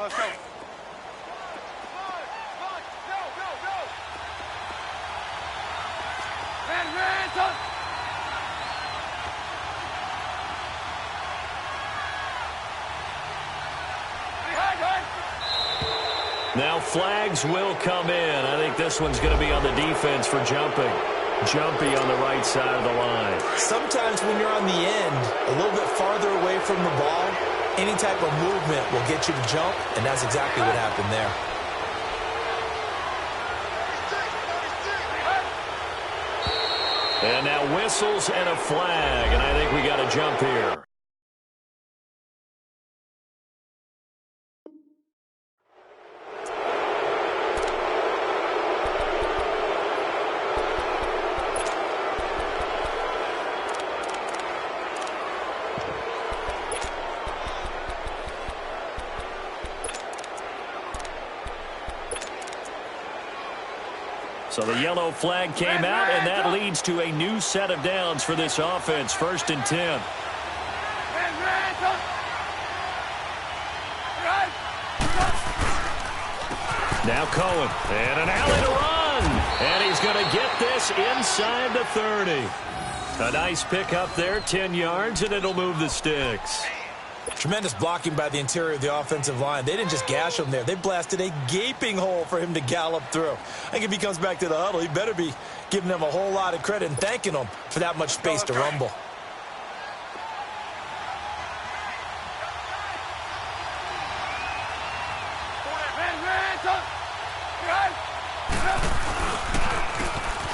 let's go. Now flags will come in. I think this one's going to be on the defense for jumping. Jumpy on the right side of the line. Sometimes when you're on the end, a little bit farther away from the ball, any type of movement will get you to jump, and that's exactly what happened there. And now whistles and a flag, and I think we got a jump here. So the yellow flag came out, and that leads to a new set of downs for this offense. 1st and 10. Now Cohen, and an alley to run. And he's going to get this inside the 30. A nice pickup there, 10 yards, and it'll move the sticks. Tremendous blocking by the interior of the offensive line. They didn't just gash him there. They blasted a gaping hole for him to gallop through. I think if he comes back to the huddle, he better be giving them a whole lot of credit and thanking them for that much space to rumble.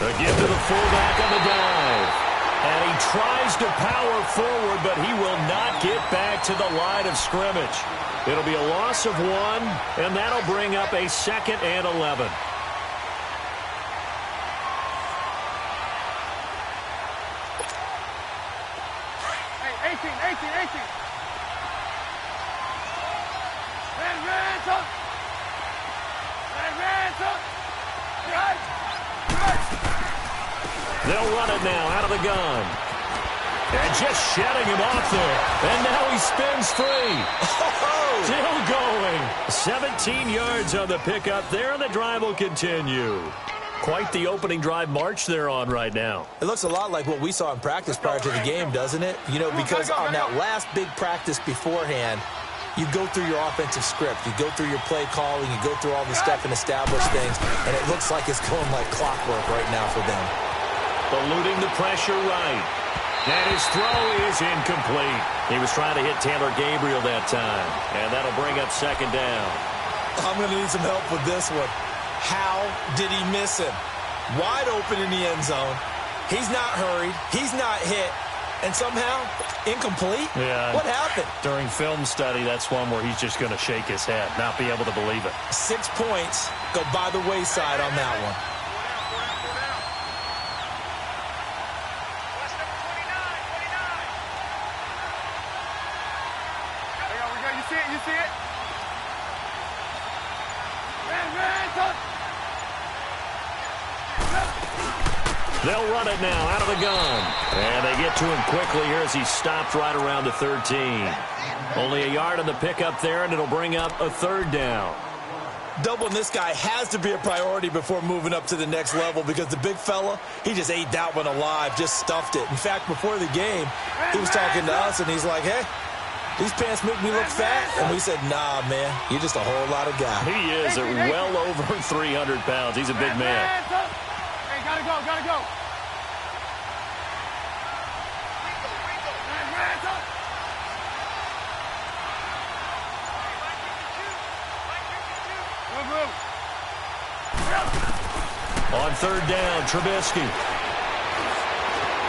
Again to the fullback on the dive. And he tries to power forward, but he will not get back to the line of scrimmage. It'll be a loss of 1, and that'll bring up a 2nd and 11. Hey, 18. They'll run it now out of the gun. And just shedding him off there. And now he spins free. Still going. 17 yards on the pickup there, and the drive will continue. Quite the opening drive march they're on right now. It looks a lot like what we saw in practice prior to the game, doesn't it? You know, because on that last big practice beforehand, you go through your offensive script. You go through your play calling. You go through all the stuff and establish things. And it looks like it's going like clockwork right now for them. Eluding the pressure right. And his throw is incomplete. He was trying to hit Taylor Gabriel that time. And that'll bring up 2nd down. I'm going to need some help with this one. How did he miss him? Wide open in the end zone. He's not hurried. He's not hit. And somehow, incomplete? Yeah. What happened? During film study, that's one where he's just going to shake his head, not be able to believe it. 6 points go by the wayside on that one. You see it? They'll run it now out of the gun. And they get to him quickly here as he stopped right around the 13. Only a yard on the pickup there, and it'll bring up a 3rd down. Doubling this guy has to be a priority before moving up to the next level because the big fella, he just ate that one alive, just stuffed it. In fact, before the game, he was talking to us, and he's like, hey, these pants make me look fat. And we said, nah, man, you're just a whole lot of guy. He is at well over 300 pounds. He's a big man. Hey, gotta go. On 3rd down, Trubisky.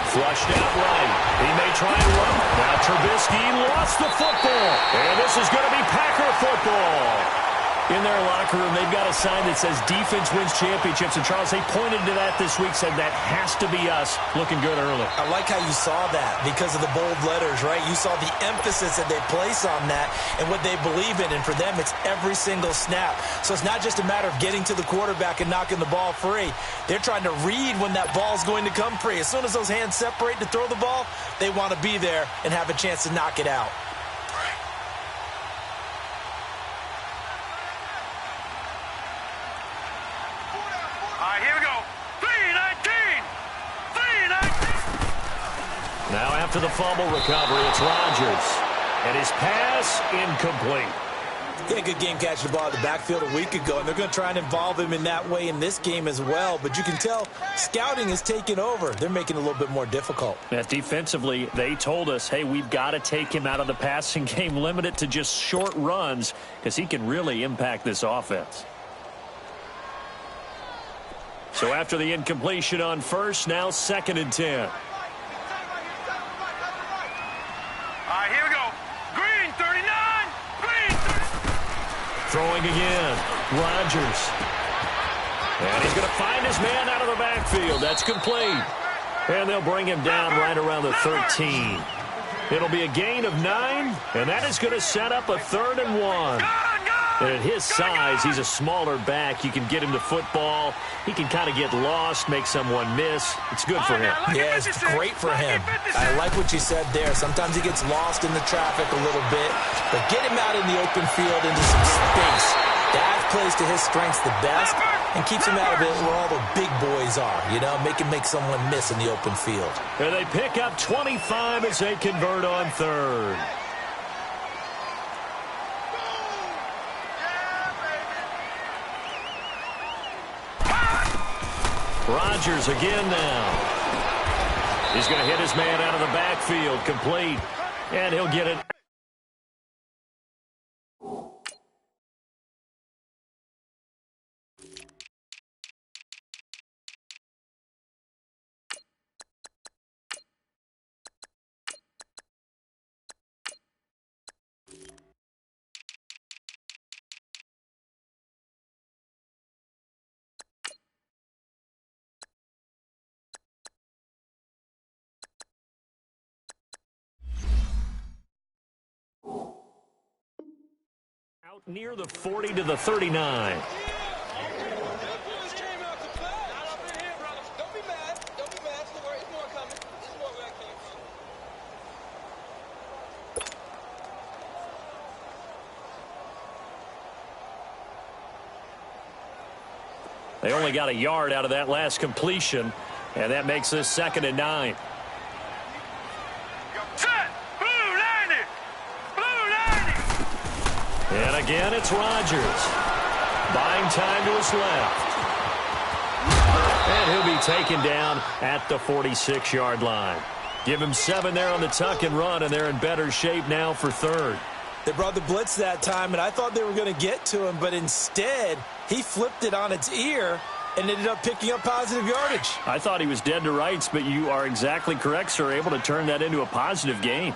Flushed out right. He may try and run. Now Trubisky lost the football. And this is going to be Packer football. In their locker room, they've got a sign that says defense wins championships. And, Charles, they pointed to that this week, said that has to be us. Looking good early. I like how you saw that because of the bold letters, right? You saw the emphasis that they place on that and what they believe in. And for them, it's every single snap. So it's not just a matter of getting to the quarterback and knocking the ball free. They're trying to read when that ball is going to come free. As soon as those hands separate to throw the ball, they want to be there and have a chance to knock it out. After the fumble recovery, it's Rodgers. And his pass incomplete. He had a good game catching the ball in the backfield a week ago, and they're going to try and involve him in that way in this game as well. But you can tell scouting is taking over. They're making it a little bit more difficult. Yeah, defensively, they told us, hey, we've got to take him out of the passing game, limit it to just short runs, because he can really impact this offense. So after the incompletion on first, now 2nd and 10. All right, here we go. Green, 39. Green, 39. Throwing again. Rodgers. And he's going to find his man out of the backfield. That's complete. And they'll bring him down right around the 13. It'll be a gain of 9, and that is going to set up a 3rd and 1. And at his size, he's a smaller back. You can get him the football. He can kind of get lost, make someone miss. It's good for him. Yeah, it's great for him. I like what you said there. Sometimes he gets lost in the traffic a little bit, but get him out in the open field into some space. That plays to his strengths the best and keeps him out of it where all the big boys are, you know, make someone miss in the open field. And they pick up 25 as they convert on 3rd. Rodgers again now. He's going to hit his man out of the backfield, complete, and he'll get it. Out near the 40 to the 39. They only got a yard out of that last completion, and that makes this 2nd and 9. And again, it's Rodgers. Buying time to his left. And he'll be taken down at the 46-yard line. Give him 7 there on the tuck and run, and they're in better shape now for 3rd. They brought the blitz that time, and I thought they were going to get to him, but instead, he flipped it on its ear and ended up picking up positive yardage. I thought he was dead to rights, but you are exactly correct, sir, able to turn that into a positive gain.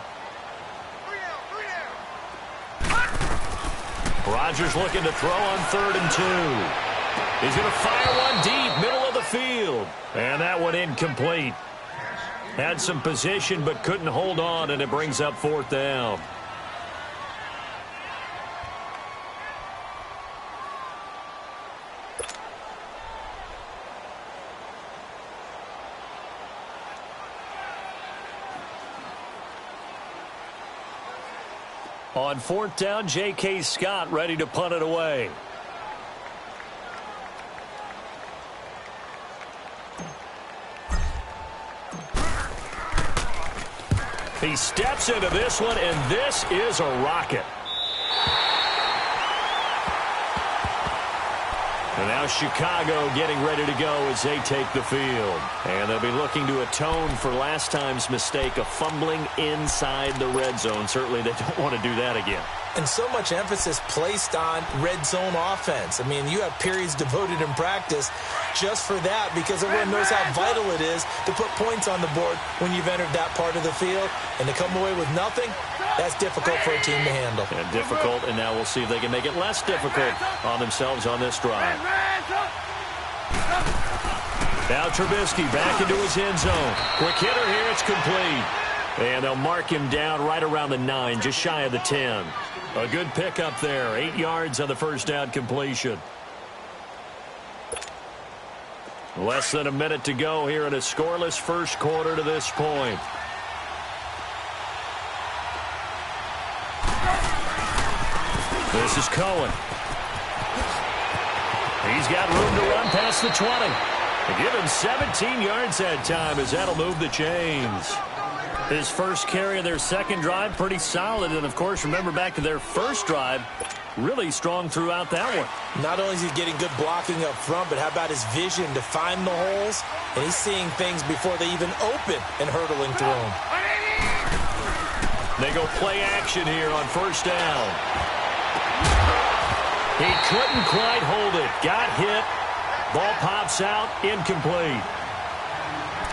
Rodgers looking to throw on 3rd and 2. He's going to fire one deep, middle of the field. And that one incomplete. Had some position but couldn't hold on, and it brings up 4th down. On 4th down, J.K. Scott ready to punt it away. He steps into this one, and this is a rocket. And now Chicago getting ready to go as they take the field. And they'll be looking to atone for last time's mistake of fumbling inside the red zone. Certainly they don't want to do that again. And so much emphasis placed on red zone offense. I mean, you have periods devoted in practice just for that because everyone knows how vital it is to put points on the board when you've entered that part of the field. And to come away with nothing, that's difficult for a team to handle. And difficult, and now we'll see if they can make it less difficult on themselves on this drive. Now Trubisky back into his end zone. Quick hitter here, it's complete. And they'll mark him down right around the 9, just shy of the 10. A good pickup there, 8 yards on the first down completion. Less than a minute to go here in a scoreless first quarter to this point. This is Cohen. He's got room to run past the 20. They give him 17 yards that time as that'll move the chains. His first carry of their second drive, pretty solid. And, of course, remember back to their first drive, really strong throughout that one. Not only is he getting good blocking up front, but how about his vision to find the holes? And he's seeing things before they even open and hurdling through them. They go play action here on first down. He couldn't quite hold it. Got hit. Ball pops out. Incomplete.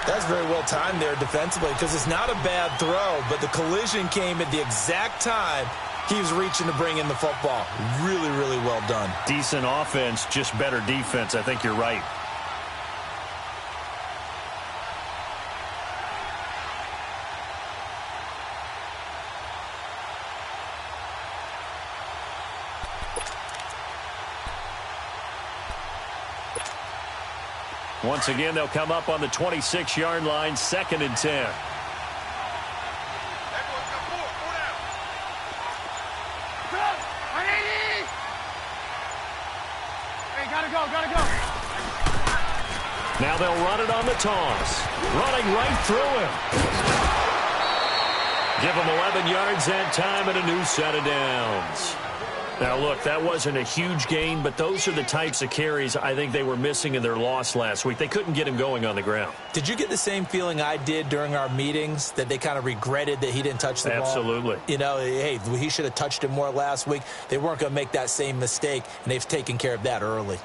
That's very well timed there defensively because it's not a bad throw, but the collision came at the exact time he was reaching to bring in the football. Really, really well done. Decent offense, just better defense. I think you're right. Once again, they'll come up on the 26-yard line, 2nd and 10. Gotta go. Now they'll run it on the toss. Running right through him. Give him 11 yards that time and a new set of downs. Now, look, that wasn't a huge gain, but those are the types of carries I think they were missing in their loss last week. They couldn't get him going on the ground. Did you get the same feeling I did during our meetings, that they kind of regretted that he didn't touch the ball? Absolutely. You know, hey, he should have touched it more last week. They weren't going to make that same mistake, and they've taken care of that early.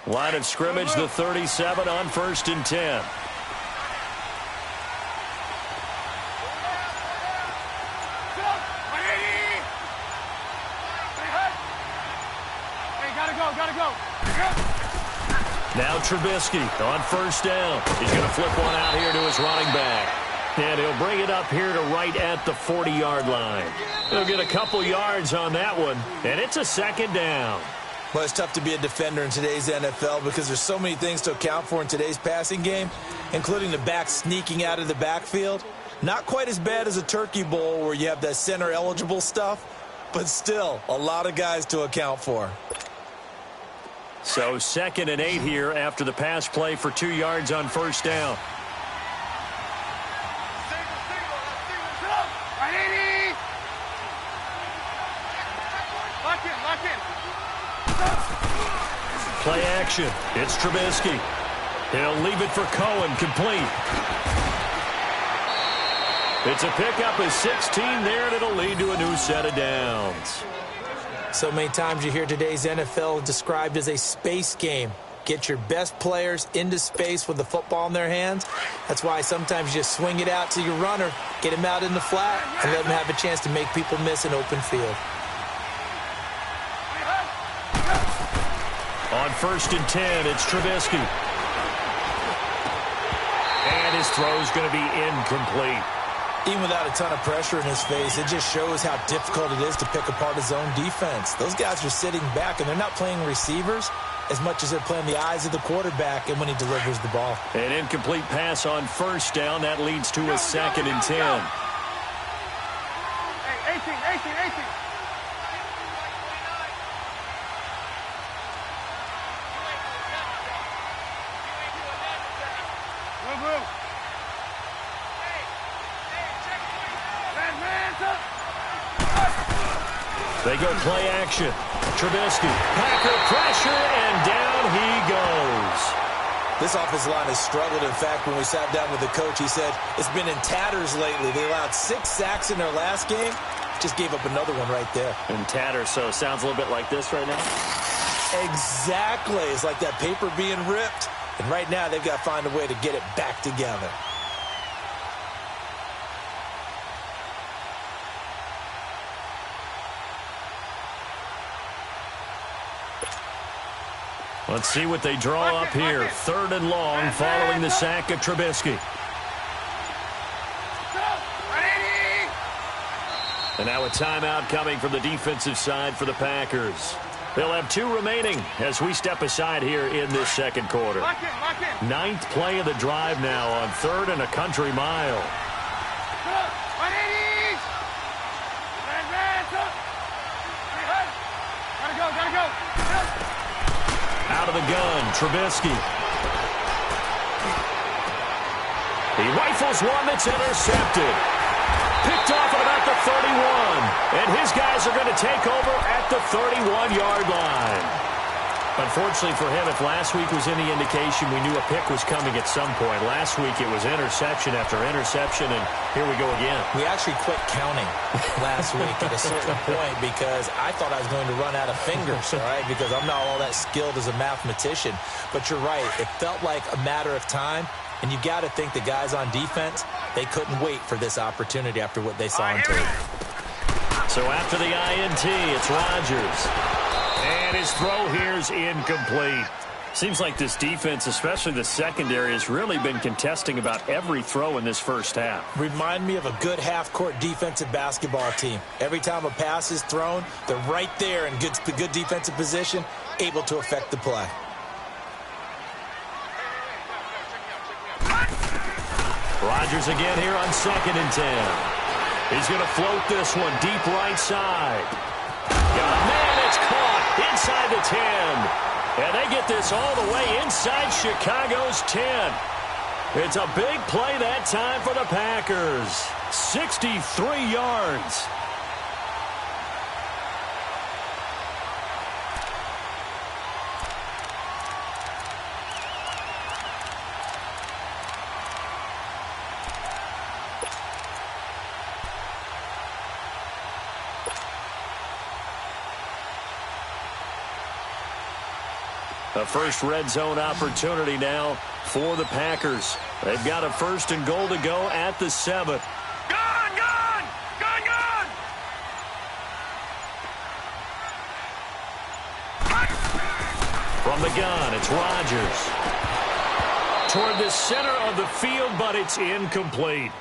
Line of scrimmage, the 37 on 1st and 10. Gotta go. Now Trubisky on 1st down. He's going to flip one out here to his running back. And he'll bring it up here to right at the 40-yard line. He'll get a couple yards on that one, and it's a 2nd down. Well, it's tough to be a defender in today's NFL because there's so many things to account for in today's passing game, including the back sneaking out of the backfield. Not quite as bad as a turkey bowl where you have that center-eligible stuff, but still a lot of guys to account for. So 2nd and 8 here after the pass play for 2 yards on 1st down. Lock in. Play action. It's Trubisky. He'll leave it for Cohen, complete. It's a pickup of 16 there, and it'll lead to a new set of downs. So many times you hear today's NFL described as a space game. Get your best players into space with the football in their hands. That's why sometimes you just swing it out to your runner, get him out in the flat, and let him have a chance to make people miss an open field. On 1st and 10, it's Trubisky. And his throw's going to be incomplete. Even without a ton of pressure in his face, it just shows how difficult it is to pick apart his own defense. Those guys are sitting back, and they're not playing receivers as much as they're playing the eyes of the quarterback and when he delivers the ball. An incomplete pass on 1st down. That leads to a 2nd and 10. Hey, 18. They go play action. Trubisky, Packer pressure, and down he goes. This offensive line has struggled. In fact, when we sat down with the coach, he said it's been in tatters lately. They allowed 6 sacks in their last game. Just gave up another one right there. In tatters, so it sounds a little bit like this right now? Exactly. It's like that paper being ripped. And right now, they've got to find a way to get it back together. Let's see what they draw up here. 3rd and long following the sack of Trubisky. And now a timeout coming from the defensive side for the Packers. They'll have 2 remaining as we step aside here in this 2nd quarter. 9th play of the drive now on 3rd and a country mile. Gotta go. Out of the gun, Trubisky. He rifles one that's intercepted. Picked off at about the 31. And his guys are going to take over at the 31-yard line. Unfortunately for him, if last week was any indication, we knew a pick was coming at some point. Last week it was interception after interception, and here we go again. We actually quit counting last week at a certain point because I thought I was going to run out of fingers, all right, because I'm not all that skilled as a mathematician. But you're right. It felt like a matter of time, and you got to think the guys on defense, they couldn't wait for this opportunity after what they saw on tape. So after the INT, it's Rodgers. And his throw here's incomplete. Seems like this defense, especially the secondary, has really been contesting about every throw in this first half. Remind me of a good half-court defensive basketball team. Every time a pass is thrown, they're right there in good defensive position, able to affect the play. Rodgers again here on 2nd and 10. He's going to float this one deep right side. Man, it's caught inside the 10. And they get this all the way inside Chicago's 10. It's a big play that time for the Packers. 63 yards. A first red zone opportunity now for the Packers. They've got a 1st and goal to go at the 7. Gun! Gun! Gun! Gun! From the gun, it's Rodgers. Toward the center of the field, but it's incomplete.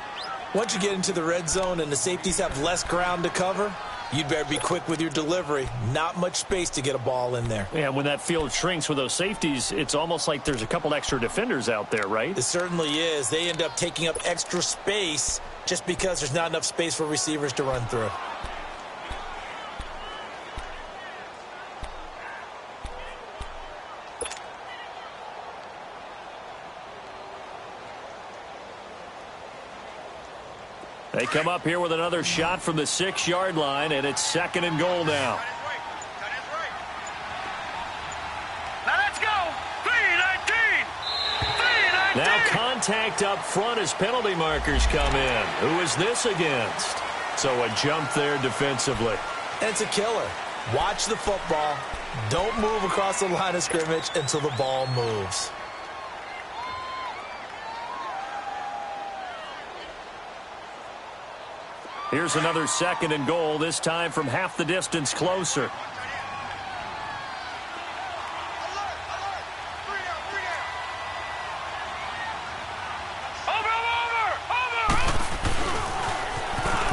Once you get into the red zone and the safeties have less ground to cover, you'd better be quick with your delivery. Not much space to get a ball in there. Yeah, when that field shrinks with those safeties, it's almost like there's a couple extra defenders out there, right? It certainly is. They end up taking up extra space just because there's not enough space for receivers to run through. They come up here with another shot from the 6-yard line, and it's 2nd and goal now. Now let's go! 3-19! 3-19! Now contact up front as penalty markers come in. Who is this against? So a jump there defensively. And it's a killer. Watch the football. Don't move across the line of scrimmage until the ball moves. Here's another 2nd and goal, this time from half the distance closer.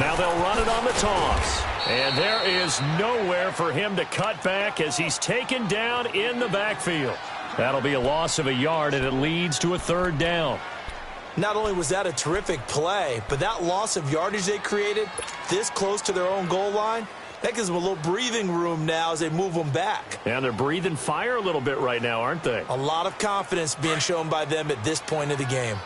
Now they'll run it on the toss. And there is nowhere for him to cut back as he's taken down in the backfield. That'll be a loss of a yard, and it leads to a 3rd down. Not only was that a terrific play, but that loss of yardage they created this close to their own goal line, that gives them a little breathing room now as they move them back. And they're breathing fire a little bit right now, aren't they? A lot of confidence being shown by them at this point of the game.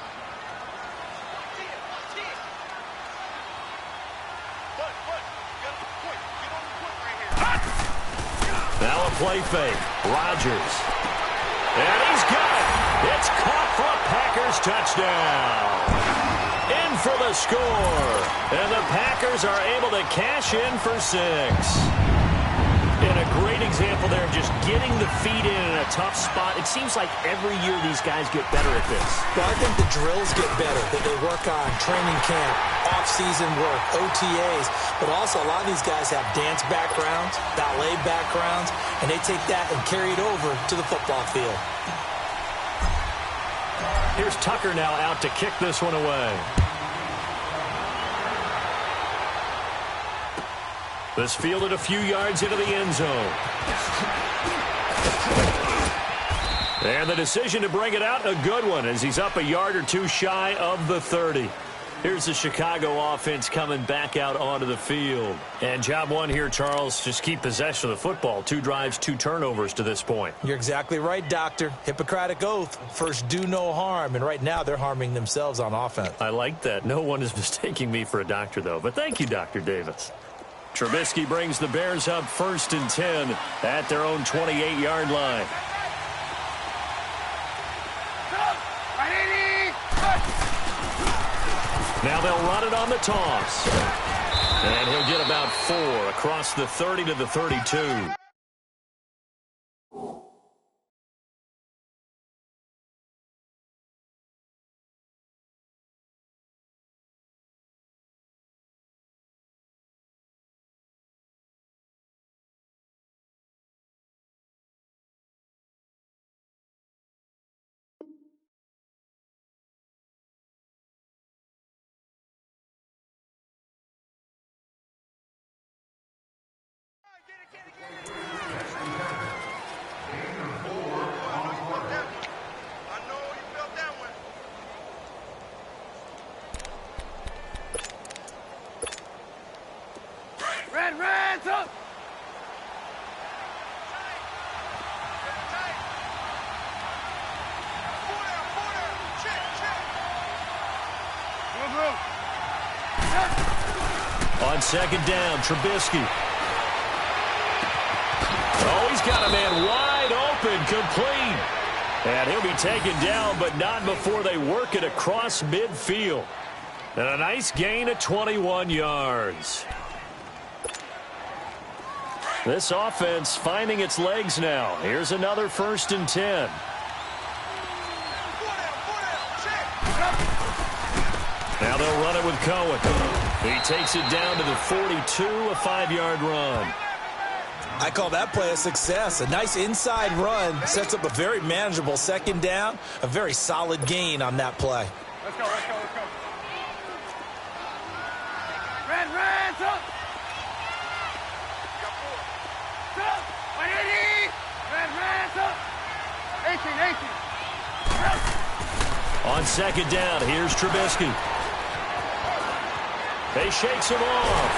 Now a play fake. Rodgers. And he's got it. It's caught for a Packers touchdown. In for the score. And the Packers are able to cash in for 6. And a great example there of just getting the feet in a tough spot. It seems like every year these guys get better at this. Well, I think the drills get better that they work on training camp, off-season work, OTAs. But also a lot of these guys have dance backgrounds, ballet backgrounds, and they take that and carry it over to the football field. Here's Tucker now out to kick this one away. This fielded a few yards into the end zone. And the decision to bring it out, a good one, as he's up a yard or two shy of the 30. Here's the Chicago offense coming back out onto the field. And job one here, Charles, just keep possession of the football. 2 drives, 2 turnovers to this point. You're exactly right, Doctor. Hippocratic oath. First, do no harm. And right now, they're harming themselves on offense. I like that. No one is mistaking me for a doctor, though. But thank you, Dr. Davis. Trubisky brings the Bears up 1st and 10 at their own 28-yard line. Now they'll run it on the toss. And he'll get about 4 across the 30 to the 32. On 2nd down, Trubisky. Oh, he's got a man wide open, complete. And he'll be taken down, but not before they work it across midfield. And a nice gain of 21 yards. This offense finding its legs now. Here's another 1st and 10. Now they'll run it with Cohen. He takes it down to the 42, a 5-yard run. I call that play a success. A nice inside run sets up a very manageable 2nd down. A very solid gain on that play. Let's go. Red, up. Red, up. 18. On 2nd down, here's Trubisky. They shakes him off.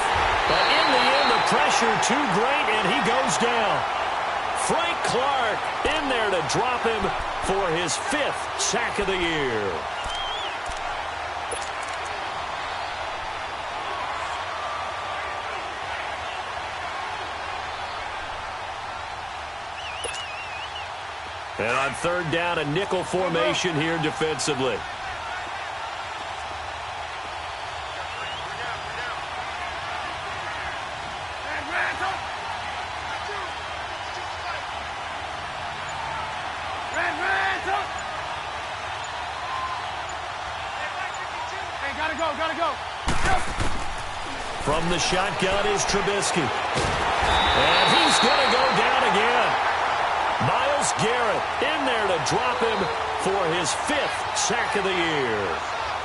But in the end, the pressure too great, and he goes down. Frank Clark in there to drop him for his 5th sack of the year. And on 3rd down, a nickel formation here defensively. From the shotgun is Trubisky. And he's going to go down again. Myles Garrett in there to drop him for his 5th sack of the year.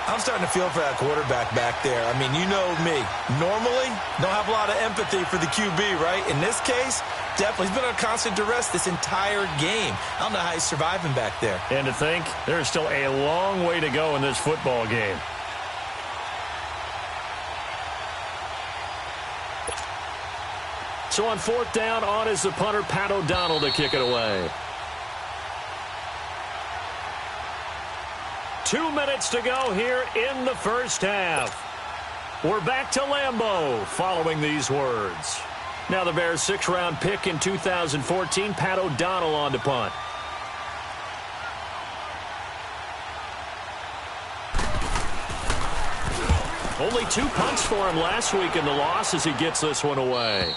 I'm starting to feel for that quarterback back there. I mean, you know me. Normally, don't have a lot of empathy for the QB, right? In this case, definitely. He's been on constant duress this entire game. I don't know how he's surviving back there. And to think, there's still a long way to go in this football game. So on 4th down, on is the punter, Pat O'Donnell, to kick it away. 2 minutes to go here in the 1st half. We're back to Lambeau following these words. Now the Bears' 6th-round pick in 2014, Pat O'Donnell on to punt. Only 2 punts for him last week in the loss as he gets this one away.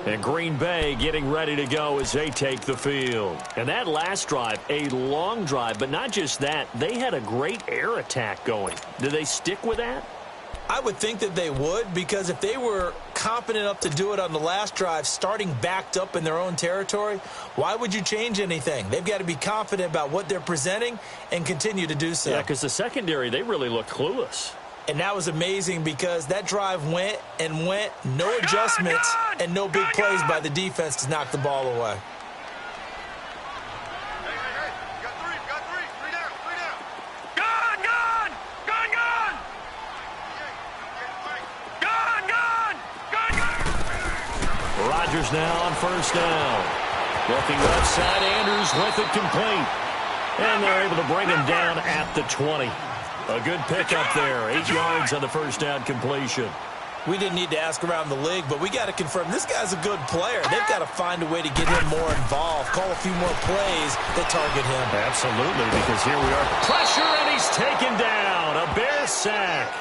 And Green Bay getting ready to go as they take the field. And that last drive, a long drive, but not just that. They had a great air attack going. Do they stick with that? I would think that they would, because if they were confident enough to do it on the last drive, starting backed up in their own territory, why would you change anything? They've got to be confident about what they're presenting and continue to do so. Yeah, because the secondary, they really looked clueless. And that was amazing because that drive went and went, no adjustments and no big plays by the defense to knock the ball away. Hey, got three down. Rodgers now on first down. Looking left side, Andrews with it complete. And they're able to bring him down at the 20. A good pickup there. 8 yards on the first down completion. We didn't need to ask around the league, but we got to confirm this guy's a good player. They've got to find a way to get him more involved, call a few more plays that target him. Absolutely, because here we are. Pressure, and he's taken down. A Bear sack.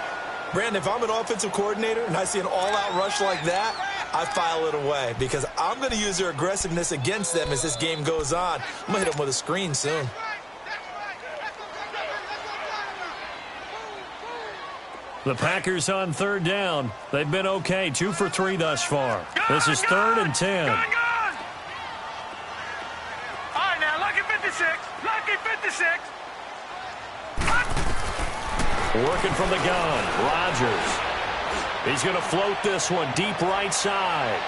Brandon, if I'm an offensive coordinator and I see an all-out rush like that, I file it away because I'm going to use their aggressiveness against them as this game goes on. I'm going to hit them with a screen soon. The Packers on third down. They've been okay, 2 for 3 thus far. This is 3rd and 10. All right, now, lucky 56. Lucky 56. Working from the gun, Rodgers. He's going to float this one deep right side.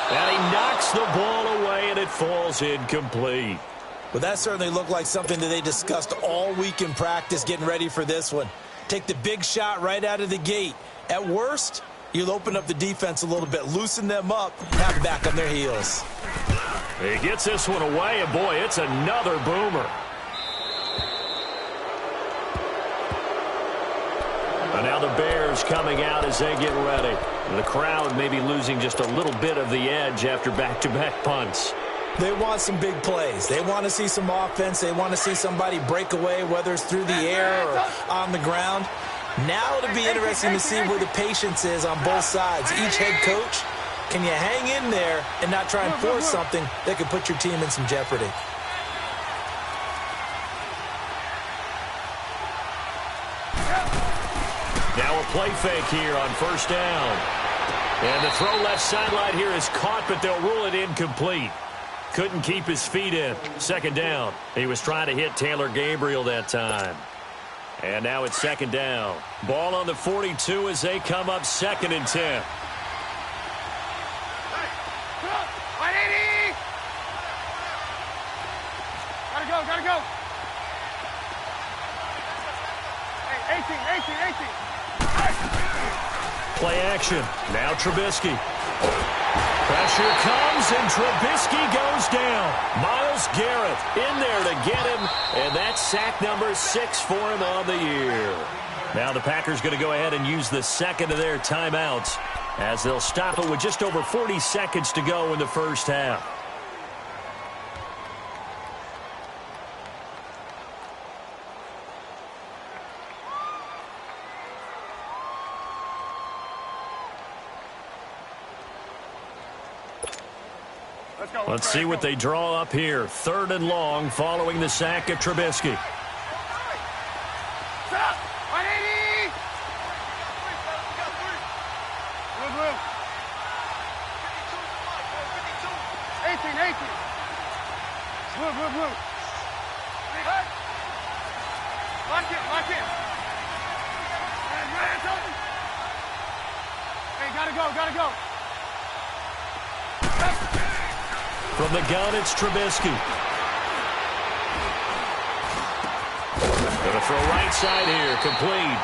And he knocks the ball away, and it falls incomplete. Well, that certainly looked like something that they discussed all week in practice getting ready for this one. Take the big shot right out of the gate. At worst, you'll open up the defense a little bit, loosen them up, have them back on their heels. He gets this one away, and boy, it's another boomer. And now the Bears coming out as they get ready. The crowd may be losing just a little bit of the edge after back-to-back punts. They want some big plays. They want to see some offense. They want to see somebody break away, whether it's through the air or on the ground. Now it'll be interesting to see where the patience is on both sides. Each head coach, can you hang in there and not try and force something that could put your team in some jeopardy? Now a play fake here on first down. And the throw left sideline here is caught, but they'll rule it incomplete. Couldn't keep his feet in. Second down. He was trying to hit Taylor Gabriel that time. And now it's second down. Ball on the 42 as they come up 2nd and 10. Gotta go. Hey, 18. Play action. Now Trubisky. Pressure comes, and Trubisky goes down. Myles Garrett in there to get him, and that's sack number 6 for him on the year. Now the Packers going to go ahead and use the second of their timeouts as they'll stop it with just over 40 seconds to go in the first half. Let's see what they draw up here. 3rd and long following the sack of Trubisky. Lock in. Hey, gotta go. From the gun, it's Trubisky. Gonna throw right side here, complete.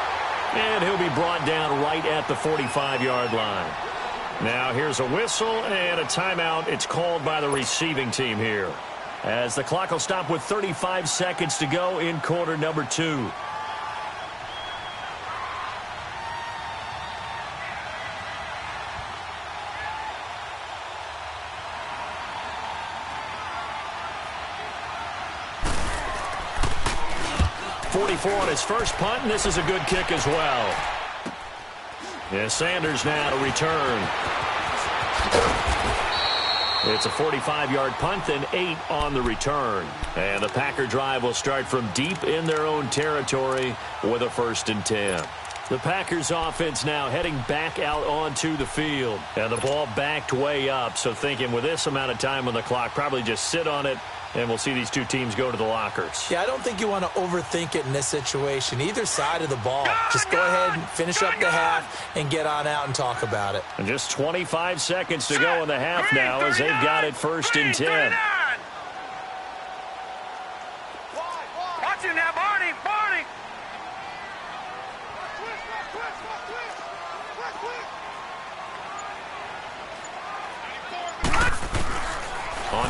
And he'll be brought down right at the 45-yard line. Now here's a whistle and a timeout. It's called by the receiving team here, as the clock will stop with 35 seconds to go in quarter number 2. On his first punt, and this is a good kick as well. Yeah, Sanders now to return. It's a 45-yard punt, then 8 on the return. And the Packer drive will start from deep in their own territory with a 1st and 10. The Packers offense now heading back out onto the field. And the ball backed way up, so thinking with this amount of time on the clock, probably just sit on it, and we'll see these two teams go to the lockers. Yeah, I don't think you want to overthink it in this situation. Either side of the ball. Just go ahead and finish up the half and get on out and talk about it. And just 25 seconds to go in the half now as they've got it 1st and 10. Watch it now, Barney.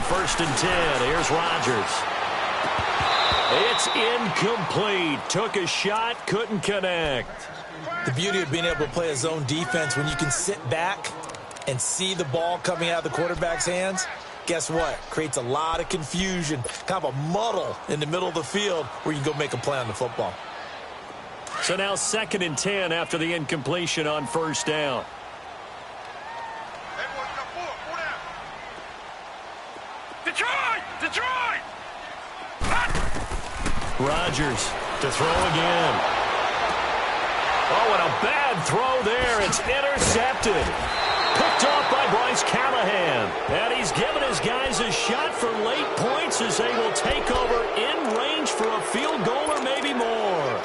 first and 10. Here's Rodgers. It's incomplete. Took a shot, couldn't connect. The beauty of being able to play a zone defense when you can sit back and see the ball coming out of the quarterback's hands, guess what? Creates a lot of confusion, kind of a muddle in the middle of the field where you can go make a play on the football. So now 2nd and 10 after the incompletion on first down. Detroit! Rodgers to throw again. Oh, and a bad throw there. It's intercepted. Picked off by Bryce Callahan. And he's given his guys a shot for late points as they will take over in range for a field goal or maybe more.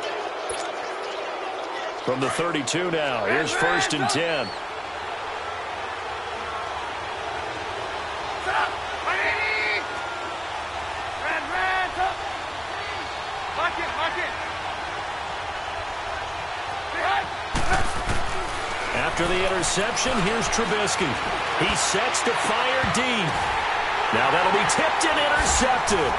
From the 32 now, here's 1st and 10. After the interception, here's Trubisky. He sets to fire deep. Now that'll be tipped and intercepted.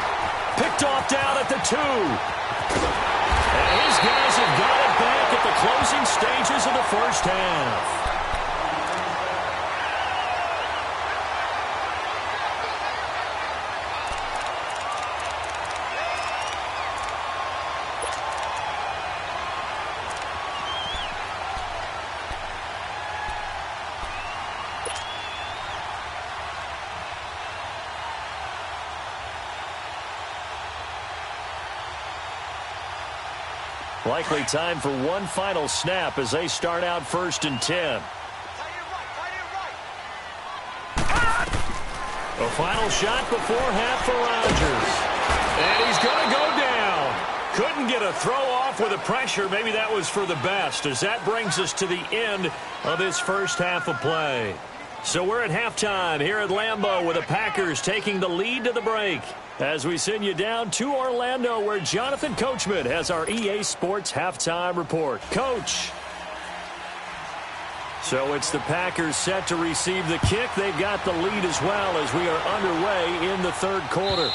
Picked off down at the 2. And his guys have got it back at the closing stages of the first half. Likely time for one final snap as they start out 1st and 10. A final shot before half for Rodgers. And he's going to go down. Couldn't get a throw off with the pressure. Maybe that was for the best, as that brings us to the end of this first half of play. So we're at halftime here at Lambeau with the Packers taking the lead to the break. As we send you down to Orlando, where Jonathan Coachman has our EA Sports halftime report. Coach. So it's the Packers set to receive the kick. They've got the lead as well as we are underway in the 3rd quarter.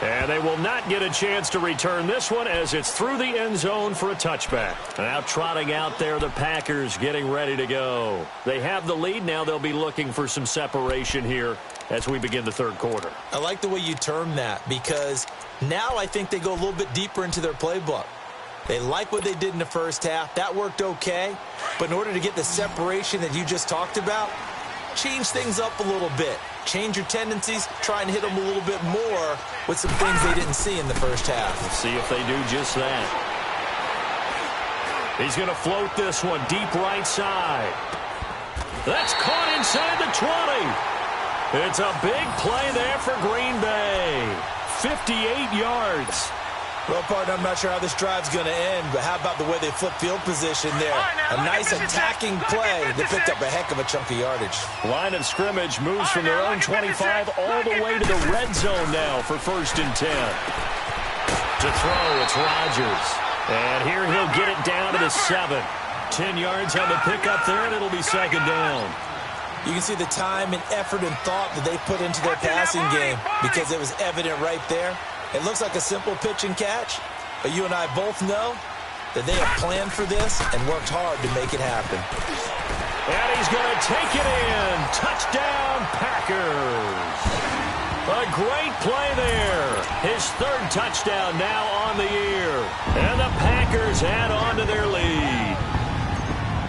And they will not get a chance to return this one as it's through the end zone for a touchback. Now trotting out there, the Packers getting ready to go. They have the lead. Now they'll be looking for some separation here as we begin the 3rd quarter. I like the way you term that, because now I think they go a little bit deeper into their playbook. They like what they did in the first half. That worked okay. But in order to get the separation that you just talked about, change things up a little bit. Change your tendencies, try and hit them a little bit more with some things they didn't see in the first half. We'll see if they do just that. He's going to float this one deep right side. That's caught inside the 20. It's a big play there for Green Bay. 58 yards. Well, partner, I'm not sure how this drive's going to end, but how about the way they flip field position there? A nice attacking play that picked up a heck of a chunk of yardage. Line of scrimmage moves from their own 25 all the way to the red zone now for 1st and 10. To throw, it's Rodgers. And here he'll get it down to the 7. 10 yards on the pickup there, and it'll be 2nd down. You can see the time and effort and thought that they put into their passing game because it was evident right there. It looks like a simple pitch and catch, but you and I both know that they have planned for this and worked hard to make it happen. And he's going to take it in. Touchdown, Packers. A great play there. His 3rd touchdown now on the year. And the Packers add on to their lead.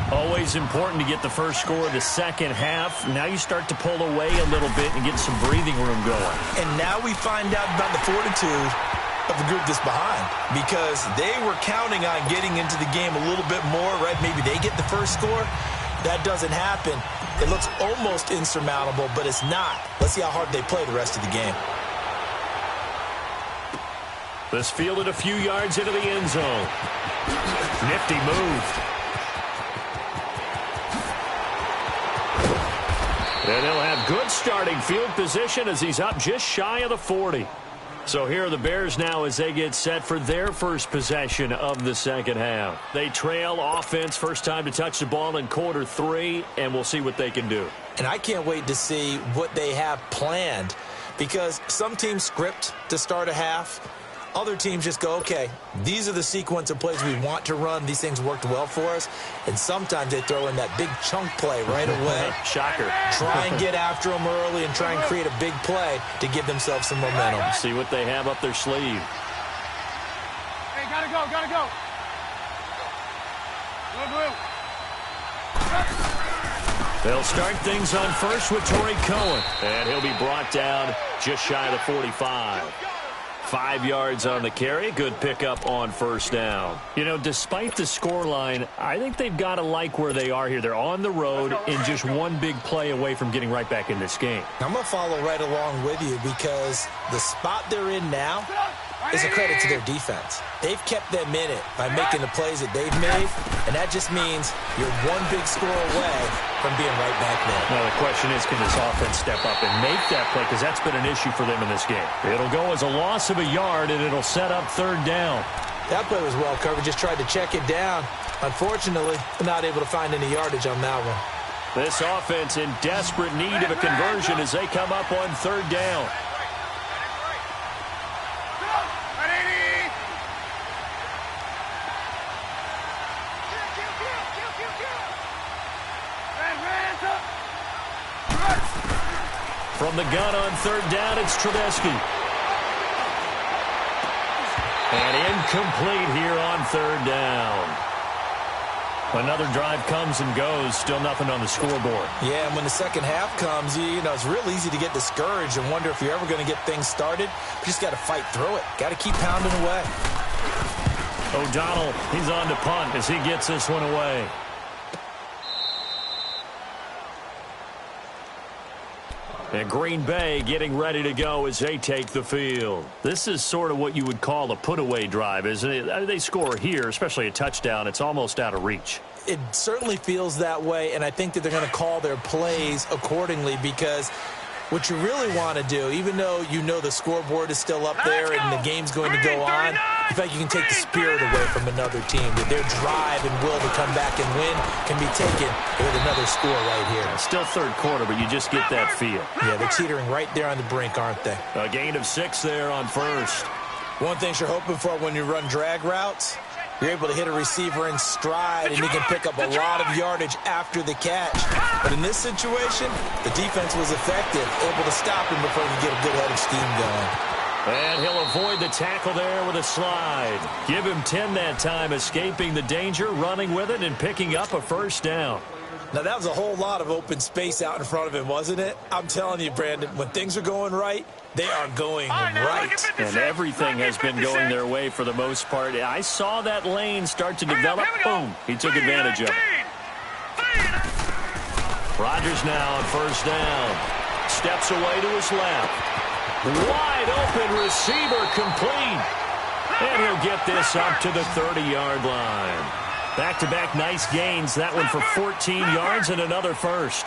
Always important to get the first score of the second half. Now you start to pull away a little bit and get some breathing room going. And now we find out about the fortitude of the group that's behind, because they were counting on getting into the game a little bit more, right? Maybe they get the first score. That doesn't happen. It looks almost insurmountable, but it's not. Let's see how hard they play the rest of the game. This fielded a few yards into the end zone. Nifty move. And they'll have good starting field position as he's up just shy of the 40. So here are the Bears now as they get set for their first possession of the second half. They trail offense, first time to touch the ball in quarter 3, and we'll see what they can do. And I can't wait to see what they have planned, because some teams script to start a half. Other teams just go, okay, these are the sequence of plays we want to run. These things worked well for us. And sometimes they throw in that big chunk play right away. Shocker. Try and get after them early and try and create a big play to give themselves some momentum. See what they have up their sleeve. Hey, gotta go, gotta go. Blue. They'll start things on first with Torrey Cohen. And he'll be brought down just shy of the 45. 5 yards on the carry. Good pickup on first down. You know, despite the scoreline, I think they've got to like where they are here. They're on the road and just one big play away from getting right back in this game. I'm going to follow right along with you because the spot they're in now is a credit to their defense. They've kept them in it by making the plays that they've made, and that just means you're one big score away from being right back there. Now, the question is, can this offense step up and make that play? Because that's been an issue for them in this game. It'll go as a loss of a yard, and it'll set up third down. That play was well covered. Just tried to check it down. Unfortunately, not able to find any yardage on that one. This offense in desperate need of a conversion as they come up on third down. From the gun on third down, it's Trubisky. And incomplete here on third down. Another drive comes and goes. Still nothing on the scoreboard. Yeah, and when the second half comes, you know, it's real easy to get discouraged and wonder if you're ever going to get things started. You just got to fight through it. Got to keep pounding away. O'Donnell, he's on to punt as he gets this one away. And Green Bay getting ready to go as they take the field. This is sort of what you would call a put-away drive, isn't it? They score here, especially a touchdown. It's almost out of reach. It certainly feels that way, and I think that they're going to call their plays accordingly because what you really want to do, even though you know the scoreboard is still up there and the game's going to go on, in fact, you can take the spirit away from another team. That their drive and will to come back and win can be taken with another score right here. Still third quarter, but you just get that feel. Yeah, they're teetering right there on the brink, aren't they? A gain of 6 there on first. One thing you're hoping for when you run drag routes, you're able to hit a receiver in stride, and he can pick up a lot of yardage after the catch. But in this situation, the defense was effective, able to stop him before he could get a good head of steam going. And he'll avoid the tackle there with a slide. Give him 10 that time, escaping the danger, running with it, and picking up a first down. Now, that was a whole lot of open space out in front of him, wasn't it? I'm telling you, Brandon, when things are going right, they are going right. And everything has been going their way for the most part. I saw that lane start to develop. Boom. He took advantage of it. Rodgers now on first down. Steps away to his left. Wide open receiver complete. And he'll get this up to the 30-yard line. Back-to-back nice gains. That one for 14 yards and another first.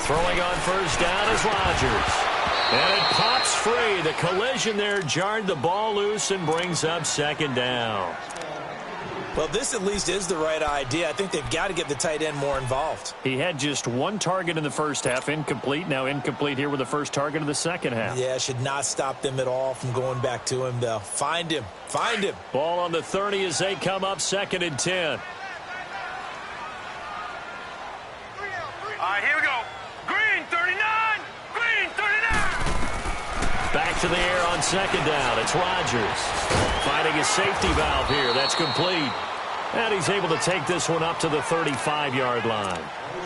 Throwing on first down is Rodgers. And it pops free. The collision there jarred the ball loose and brings up second down. Well, this at least is the right idea. I think they've got to get the tight end more involved. He had just one target in the first half, incomplete. Now incomplete here with the first target of the second half. Yeah, should not stop them at all from going back to him, though. Find him. Find him. Ball on the 30 as they come up 2nd and 10. All right, here we go. Green, 39. Green, 39. Back to the air on second down. It's Rodgers. Finding a safety valve here. That's complete. And he's able to take this one up to the 35-yard line.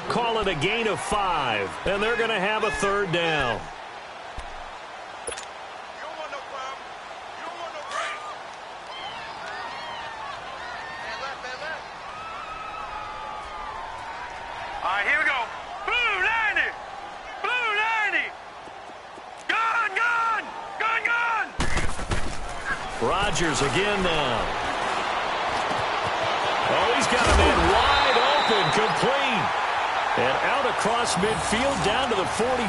Call it a gain of 5. And they're going to have a third down. All right, here we go. Blue 90. Blue 90. Gun, gun. Gun, gun. Rodgers again now. Oh, he's got a man wide open, complete. And out across midfield down to the 45.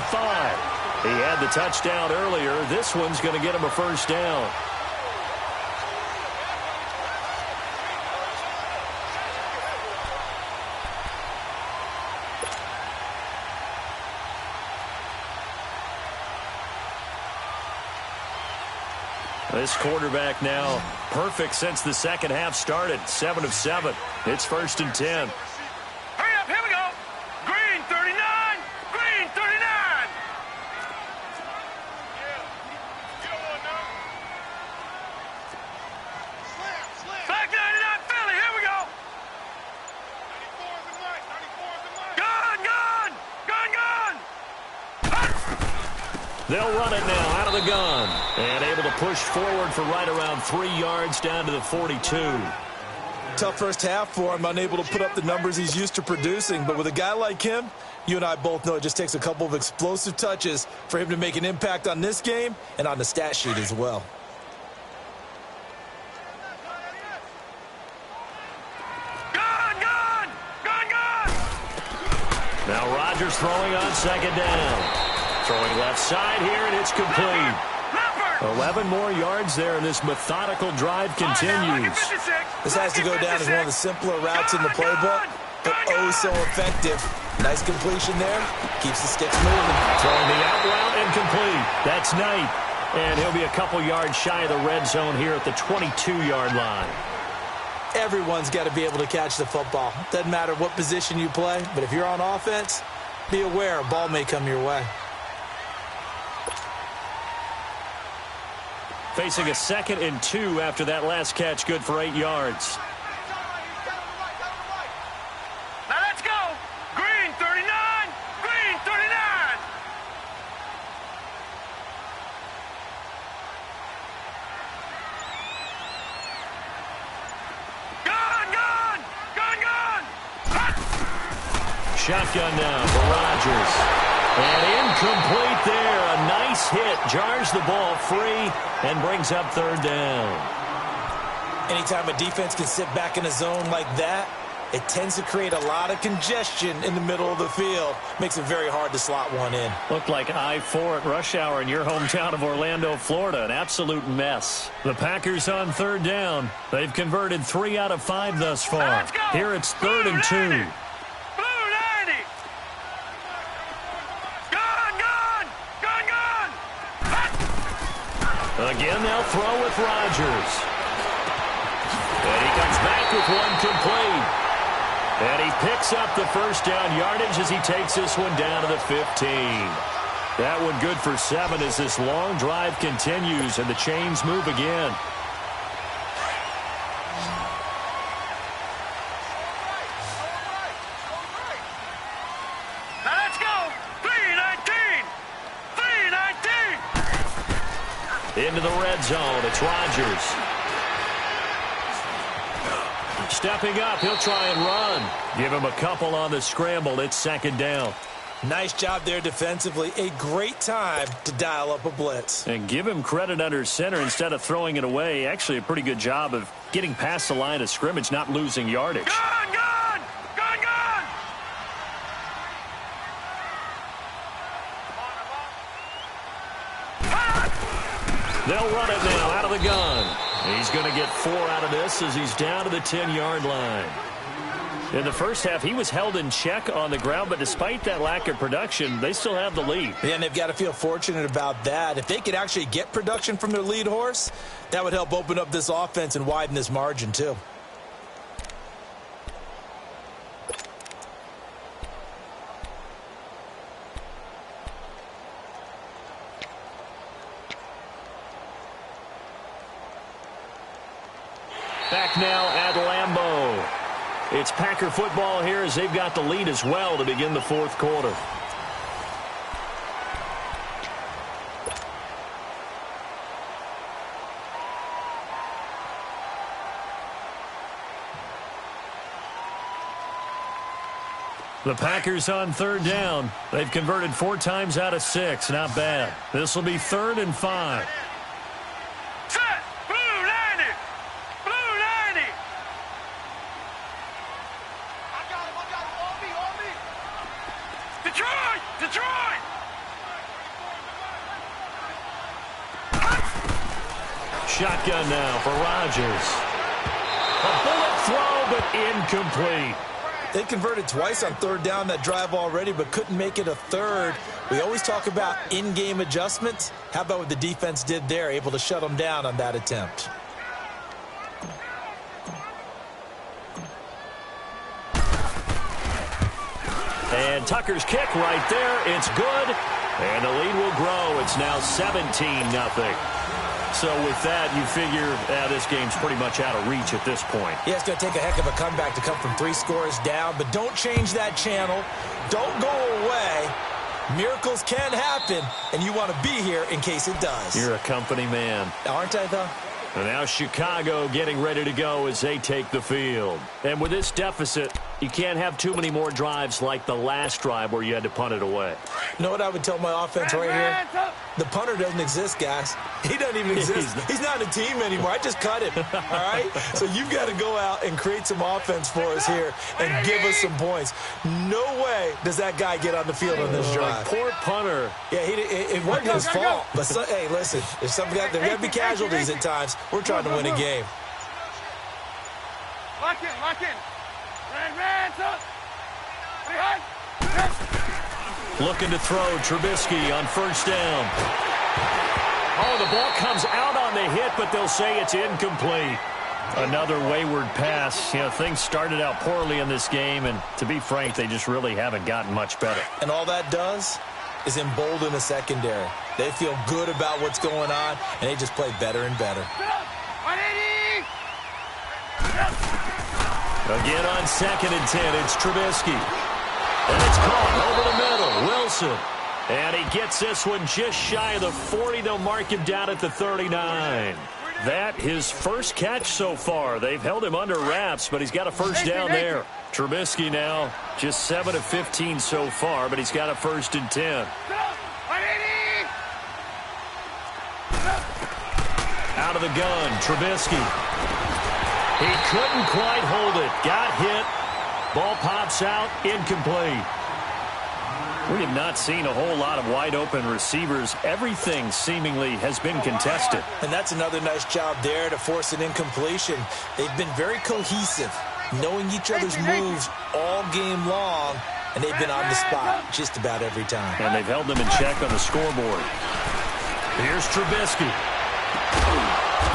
He had the touchdown earlier. This one's going to get him a first down. This quarterback now perfect since the second half started. 7 of 7. It's 1st and 10. Hurry up, here we go. Green 39. Green 39. Back 99 Philly, here we go. Gun, gun. Gun, gun. They'll run it now out of the gun. And able to push forward for right around 3 yards down to the 42. Tough first half for him, unable to put up the numbers he's used to producing. But with a guy like him, you and I both know it just takes a couple of explosive touches for him to make an impact on this game and on the stat sheet as well. Gun, gun. Gun, gun. Now Rodgers throwing on 2nd down. Throwing left side here, and it's complete. 11 more yards there, and this methodical drive continues. This has to go down as one of the simpler routes in the playbook, but oh so effective. Nice completion there. Keeps the sticks moving. Throwing the out route and complete. That's Knight. And he'll be a couple yards shy of the red zone here at the 22-yard line. Everyone's got to be able to catch the football. Doesn't matter what position you play, but if you're on offense, be aware a ball may come your way. Facing a 2nd and 2 after that last catch, good for 8 yards. Now let's go. Green 39. Green 39. Gun, gun. Gun, gun. Shotgun now for Rodgers. And incomplete there. A nice hit. Jars the ball free and brings up 3rd down. Anytime a defense can sit back in a zone like that, it tends to create a lot of congestion in the middle of the field. Makes it very hard to slot one in. Looked like I-4 at rush hour in your hometown of Orlando, Florida. An absolute mess. The Packers on 3rd down. They've converted 3 out of 5 thus far. Here it's 3rd and 2. Again, they'll throw with Rodgers. And he comes back with one complete. And he picks up the 1st down yardage as he takes this one down to the 15. That one good for 7 as this long drive continues and the chains move again. Now let's go. 319. 319. Into the red zone. It's Rodgers. Stepping up, he'll try and run. Give him a couple on the scramble. It's 2nd down. Nice job there defensively. A great time to dial up a blitz. And give him credit under center instead of throwing it away. Actually, a pretty good job of getting past the line of scrimmage, not losing yardage. Gun, gun. Gun, gun. They'll run it now out of the gun. He's going to get 4 out of this as he's down to the 10-yard line. In the first half, he was held in check on the ground, but despite that lack of production, they still have the lead. Yeah, and they've got to feel fortunate about that. If they could actually get production from their lead horse, that would help open up this offense and widen this margin too. Back now at Lambeau. It's Packer football here as they've got the lead as well to begin the 4th quarter. The Packers on 3rd down. They've converted 4 times out of 6. Not bad. This will be 3rd and 5. Shotgun now for Rodgers. A bullet throw, but incomplete. They converted twice on third down that drive already, but couldn't make it a third. We always talk about in-game adjustments. How about what the defense did there, able to shut them down on that attempt? And Tucker's kick right there. It's good. And the lead will grow. It's now 17-0. So with that, you figure this game's pretty much out of reach at this point. Yeah, it's going to take a heck of a comeback to come from 3 scores down. But don't change that channel. Don't go away. Miracles can happen, and you want to be here in case it does. You're a company man. Aren't I, though? And now Chicago getting ready to go as they take the field. And with this deficit, you can't have too many more drives like the last drive where you had to punt it away. You know what I would tell my offense right here? The punter doesn't exist, guys. He doesn't even exist. He's not a team anymore. I just cut him, all right? So you've got to go out and create some offense for us here and give us some points. No way does that guy get on the field on this drive. Poor punter. Yeah, it wasn't his fault. But, hey, listen, there's got to be casualties at times. We're trying to win a game. Lock in. Ran, Looking to throw, Trubisky on first down. Oh, the ball comes out on the hit, but they'll say it's incomplete. Another wayward pass. You know, things started out poorly in this game, and to be frank, they just really haven't gotten much better. And all that does is embolden the secondary. They feel good about what's going on, and they just play better and better. Again on 2nd and 10, it's Trubisky. And it's caught over the middle. Wilson. And he gets this one just shy of the 40. They'll mark him down at the 39. That his first catch so far. They've held him under wraps, but he's got a first down there. Trubisky now just 7 of 15 so far, but he's got a 1st and 10. Out of the gun, Trubisky. He couldn't quite hold it. Got hit. Ball pops out. Incomplete. We have not seen a whole lot of wide-open receivers. Everything seemingly has been contested. And that's another nice job there to force an incompletion. They've been very cohesive, knowing each other's moves all game long, and they've been on the spot just about every time. And they've held them in check on the scoreboard. Here's Trubisky.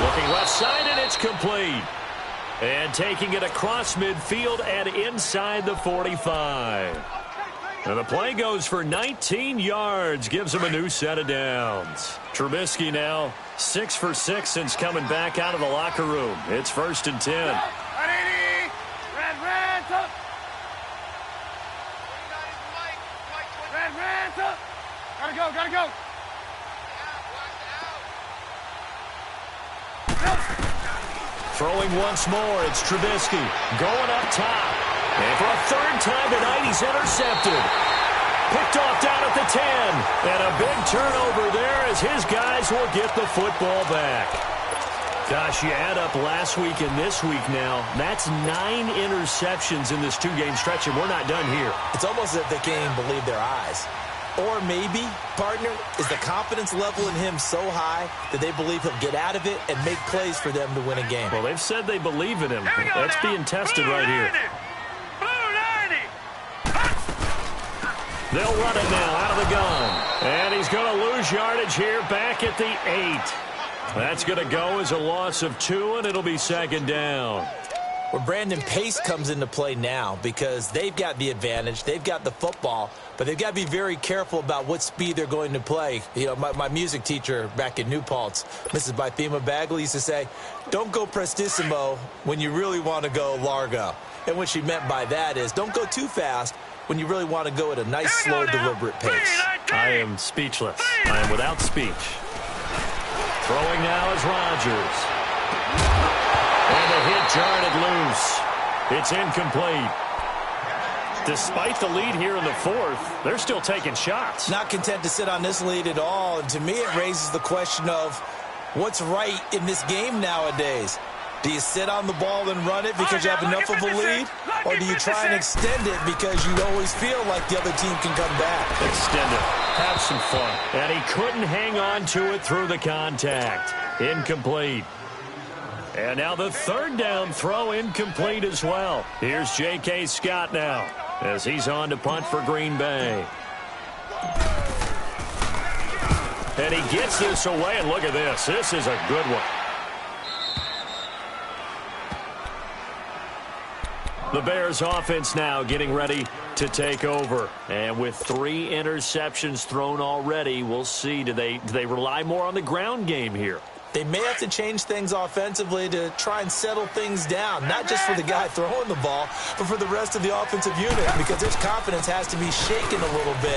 Looking left side, and it's complete. And taking it across midfield and inside the 45. And the play goes for 19 yards, gives him a new set of downs. Trubisky now 6 for 6 since coming back out of the locker room. It's 1st and 10. Gotta go. Throwing once more, it's Trubisky going up top. And for a 3rd time tonight, he's intercepted. Picked off down at the 10. And a big turnover there as his guys will get the football back. Gosh, you add up last week and this week now. That's 9 interceptions in this 2-game stretch, and we're not done here. It's almost as if they can't even believe their eyes. Or maybe, partner, is the confidence level in him so high that they believe he'll get out of it and make plays for them to win a game. Well, they've said they believe in him. That's being tested right here. They'll run it now out of the gun. And he's going to lose yardage here back at the 8. That's going to go as a loss of 2, and it'll be 2nd down. Well, Brandon, pace comes into play now because they've got the advantage. They've got the football, but they've got to be very careful about what speed they're going to play. You know, my music teacher back in New Paltz, Mrs. Bythema Bagley, used to say, don't go prestissimo when you really want to go largo. And what she meant by that is don't go too fast when you really want to go at a nice, slow, deliberate pace. I am speechless. I am without speech. Throwing now is Rodgers. And the hit jarred it loose. It's incomplete. Despite the lead here in the 4th, they're still taking shots. Not content to sit on this lead at all. And to me, it raises the question of what's right in this game nowadays. Do you sit on the ball and run it because you have enough of a lead? Or do you try and extend it because you always feel like the other team can come back? Extend it. Have some fun. And he couldn't hang on to it through the contact. Incomplete. And now the third down throw incomplete as well. Here's J.K. Scott now as he's on to punt for Green Bay. And he gets this away, and look at this. This is a good one. The Bears offense now getting ready to take over. And with 3 interceptions thrown already, we'll see. Do they rely more on the ground game here? They may have to change things offensively to try and settle things down, not just for the guy throwing the ball, but for the rest of the offensive unit, because his confidence has to be shaken a little bit.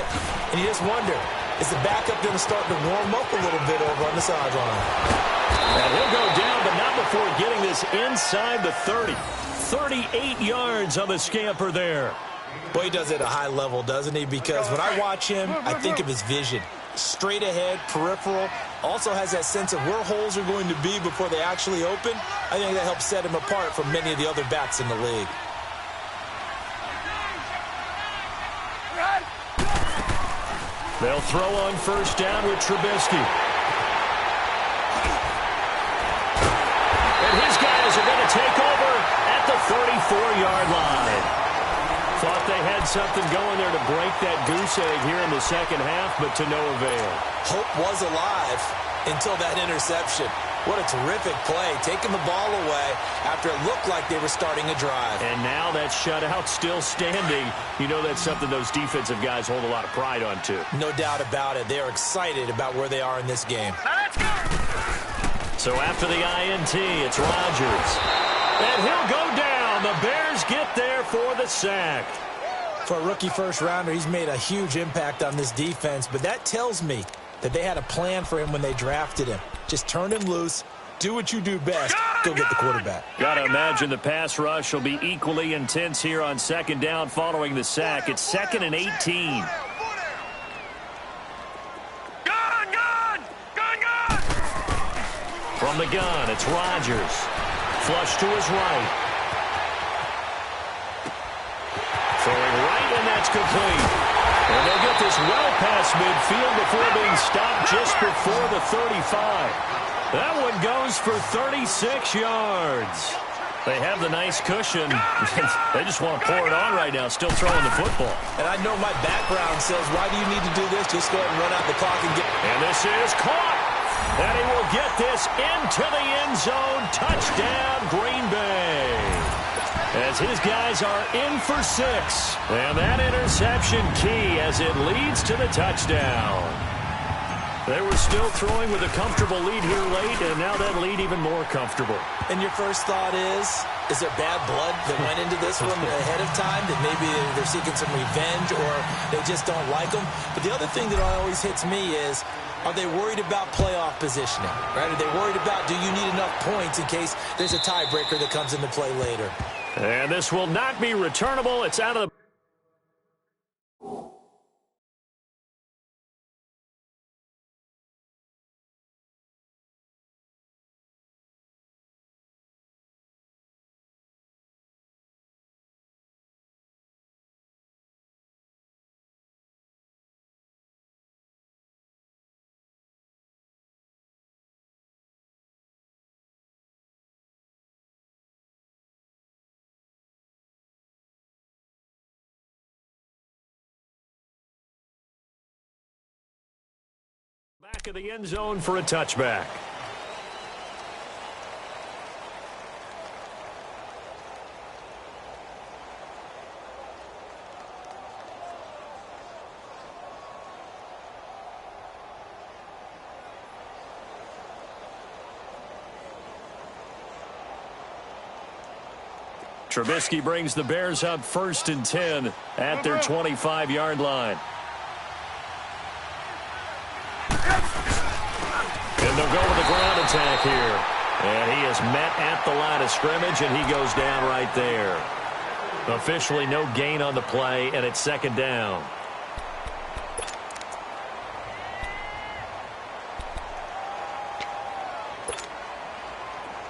And you just wonder, is the backup going to start to warm up a little bit over on the sideline? And he'll go down, but not before getting this inside the 30. 38 yards on the scamper there. Boy, he does it at a high level, doesn't he? Because when I watch him, I think of his vision. Straight ahead, peripheral, also has that sense of where holes are going to be before they actually open. I think that helps set him apart from many of the other backs in the league. They'll throw on first down with Trubisky. And his guys are going to take over at the 34-yard line. Thought they had something going there to break that goose egg here in the second half, but to no avail. Hope was alive until that interception. What a terrific play, taking the ball away after it looked like they were starting a drive. And now that shutout still standing. You know that's something those defensive guys hold a lot of pride on, too. No doubt about it. They are excited about where they are in this game. Let's go! So after the INT, it's Rodgers. And he'll go down. The Bears get there for the sack. For a rookie first-rounder, he's made a huge impact on this defense, but that tells me that they had a plan for him when they drafted him. Just turn him loose, do what you do best, go get the quarterback. Got to imagine the pass rush will be equally intense here on second down following the sack. It's 2nd and 18. From the gun, it's Rodgers. Flush to his right. Throwing right, and that's complete. And they'll get this well past midfield before being stopped just before the 35. That one goes for 36 yards. They have the nice cushion. They just want to pour it on right now, still throwing the football. And I know my background says, why do you need to do this? Just go ahead and run out the clock and get... And this is caught. And he will get this into the end zone. Touchdown, Green Bay. As his guys are in for 6. And that interception key as it leads to the touchdown. They were still throwing with a comfortable lead here late, and now that lead even more comfortable. And your first thought is there bad blood that went into this one ahead of time, that maybe they're seeking some revenge or they just don't like them? But the other thing that always hits me is, are they worried about playoff positioning? Right? Are they worried about, do you need enough points in case there's a tiebreaker that comes into play later? And this will not be returnable. It's out of the... Back of the end zone for a touchback. Trubisky brings the Bears up 1st and 10 at their 25-yard line. And they'll go with the ground attack here. And he is met at the line of scrimmage, and he goes down right there. Officially no gain on the play, and it's 2nd down.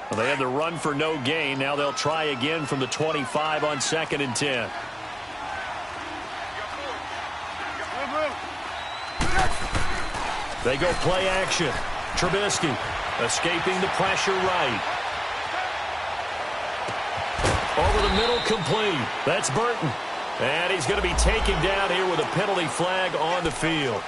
Well, they had the run for no gain. Now they'll try again from the 25 on 2nd and 10. They go play action. Trubisky escaping the pressure right. over the middle, complete. That's Burton. And he's going to be taken down here with a penalty flag on the field.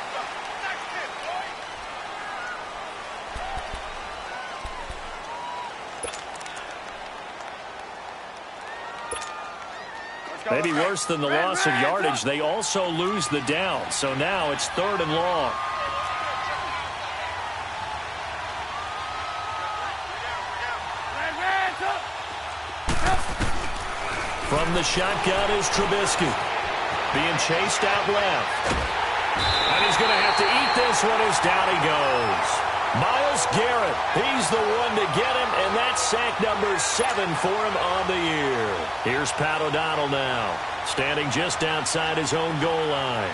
Maybe worse than the loss of yardage, they also lose the down. So now it's 3rd and long. From the shotgun is Trubisky. Being chased out left. And he's going to have to eat this one as down he goes. Myles Garrett, he's the one to get him, and that's sack number 7 for him on the year. Here's Pat O'Donnell now, standing just outside his own goal line.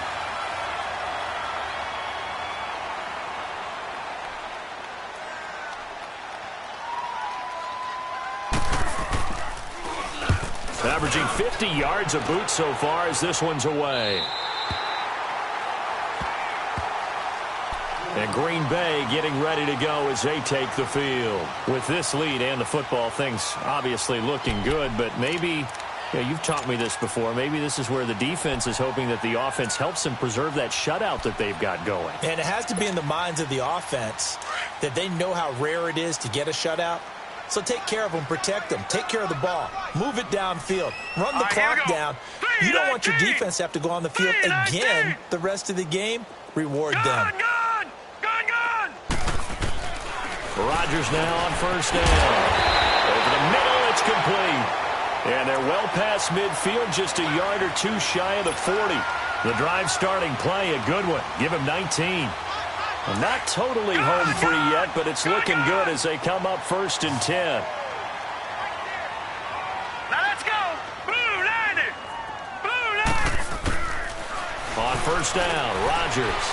Averaging 50 yards a boot so far as this one's away. And Green Bay getting ready to go as they take the field. With this lead and the football, things obviously looking good, but maybe, you've taught me this before, maybe this is where the defense is hoping that the offense helps them preserve that shutout that they've got going. And it has to be in the minds of the offense that they know how rare it is to get a shutout. So take care of them, protect them, take care of the ball, move it downfield, run the clock down. You don't want your defense to have to go on the field again the rest of the game. Reward them. Rodgers now on 1st down. Over the middle, it's complete. And they're well past midfield, just a yard or two shy of the 40. The drive starting play, a good one. Give him 19. Well, not totally home free yet, but it's looking good as they come up 1st and 10. Now let's go. Blue line it. Blue line it. On 1st down, Rodgers.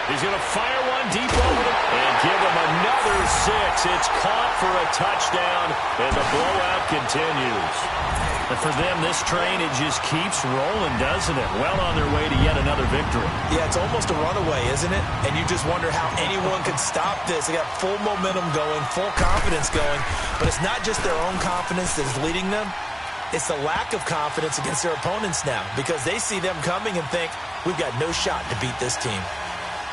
He's going to fire one deep over the and give him another 6. It's caught for a touchdown, and the blowout continues. And for them, this train, it just keeps rolling, doesn't it? Well on their way to yet another victory. Yeah, it's almost a runaway, isn't it? And you just wonder how anyone could stop this. They got full momentum going, full confidence going. But it's not just their own confidence that is leading them. It's the lack of confidence against their opponents now because they see them coming and think, we've got no shot to beat this team.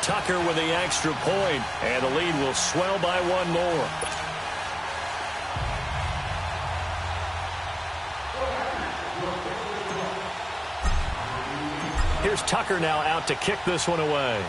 Tucker with the extra point, and the lead will swell by one more. Here's Tucker now out to kick this one away.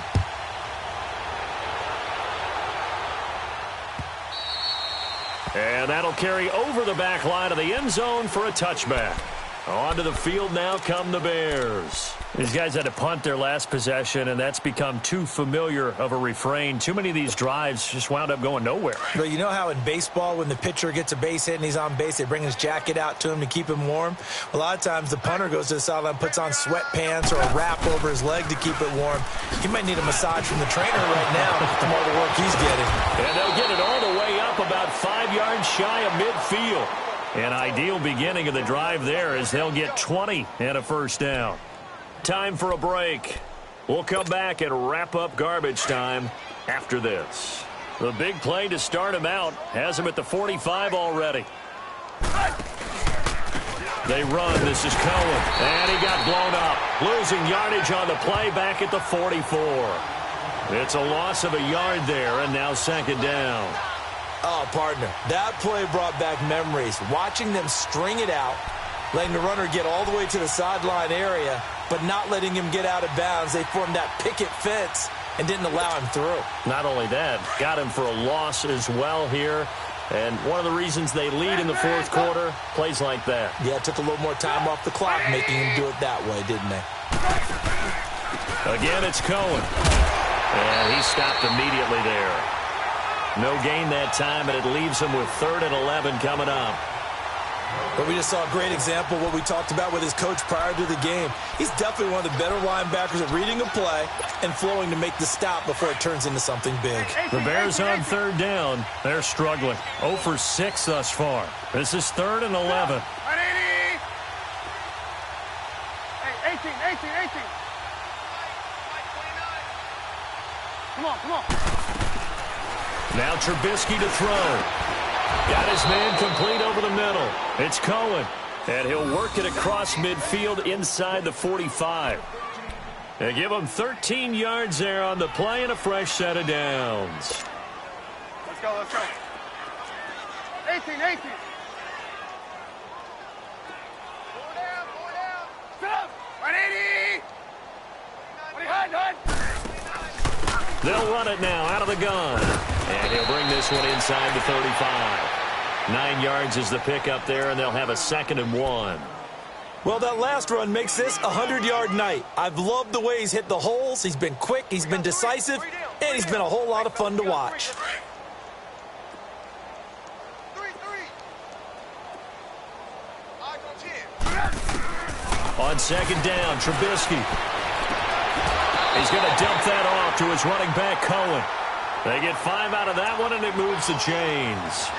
And that'll carry over the back line of the end zone for a touchback. Onto the field now come the Bears. These guys had to punt their last possession, and that's become too familiar of a refrain. Too many of these drives just wound up going nowhere. But you know how in baseball, when the pitcher gets a base hit and he's on base, they bring his jacket out to him to keep him warm? A lot of times the punter goes to the sideline, puts on sweatpants or a wrap over his leg to keep it warm. He might need a massage from the trainer right now from all the work he's getting. And they'll get it all the way up about 5 yards shy of midfield. An ideal beginning of the drive there as they'll get 20 and a 1st down. Time for a break. We'll come back and wrap up garbage time after this. The big play to start him out has him at the 45 already. They run. This is Cohen. And he got blown up. Losing yardage on the play back at the 44. It's a loss of a yard there, and now 2nd down. Oh, partner, that play brought back memories. Watching them string it out, letting the runner get all the way to the sideline area, but not letting him get out of bounds. They formed that picket fence and didn't allow him through. Not only that, got him for a loss as well here. And one of the reasons they lead in the 4th quarter, plays like that. Yeah, it took a little more time off the clock making him do it that way, didn't they? Again, it's Cohen. And he stopped immediately there. No gain that time, and it leaves him with 3rd and 11 coming up. But we just saw a great example of what we talked about with his coach prior to the game. He's definitely one of the better linebackers at reading a play and flowing to make the stop before it turns into something big. The Bears on 3rd down. They're struggling. 0 for 6 thus far. This is 3rd and 11. 18. Come on. Now Trubisky to throw. Got his man complete over the middle. It's Cohen. And he'll work it across midfield inside the 45. They give him 13 yards there on the play and a fresh set of downs. Let's go, let's go. 18, 18. Four down. Stop. 180. They'll run it now out of the gun. And he'll bring this one inside the 35. 9 yards is the pickup there, and they'll have a 2nd and 1. Well, that last run makes this a 100-yard night. I've loved the way he's hit the holes. He's been quick, he's been decisive, and he's been a whole lot of fun to watch. On 2nd down, Trubisky. He's going to dump that off to his running back, Cohen. They get 5 out of that one, and it moves the chains.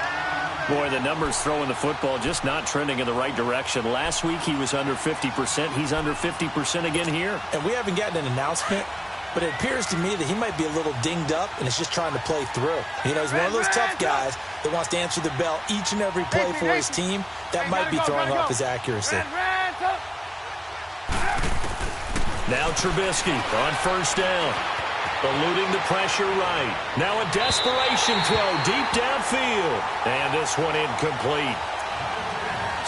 Boy, the numbers throwing the football just not trending in the right direction. Last week, he was under 50%. He's under 50% again here. And we haven't gotten an announcement, but it appears to me that he might be a little dinged up and is just trying to play through. You know, he's one of those tough guys that wants to answer the bell each and every play for his team. That might be throwing off his accuracy. Now Trubisky on 1st down. Eluding the pressure right. Now a desperation throw deep downfield. And this one incomplete.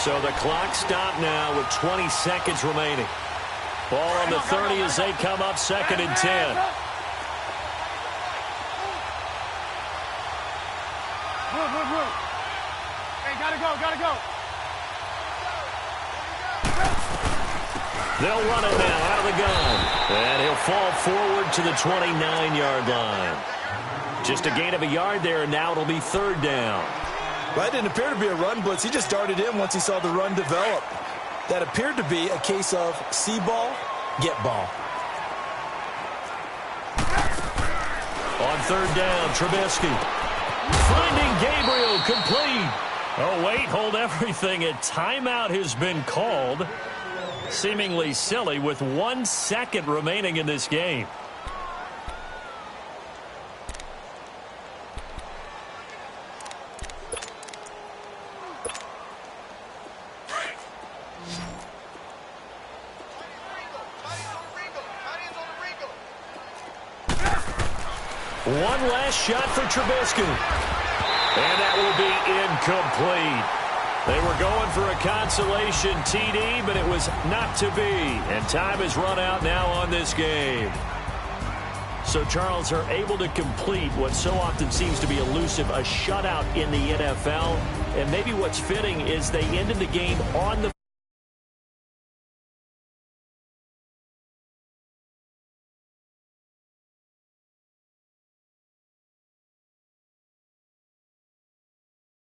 So the clock stopped now with 20 seconds remaining. Ball on the 30 as they come up 2nd and 10. Move. Hey, gotta go. They'll run it now out of the gun. And he'll fall forward to the 29-yard line. Just a gain of a yard there, and now it'll be 3rd down. Well, it didn't appear to be a run blitz. He just darted in once he saw the run develop. That appeared to be a case of see ball, get ball. On 3rd down, Trubisky. Finding Gabriel, complete. Oh, wait, hold everything. A timeout has been called. Seemingly silly with 1 second remaining in this game. One last shot for Trubisky. And that will be incomplete. They were going for a consolation TD, but it was not to be. And time has run out now on this game. So, Charles, are able to complete what so often seems to be elusive, a shutout in the NFL. And maybe what's fitting is they ended the game on the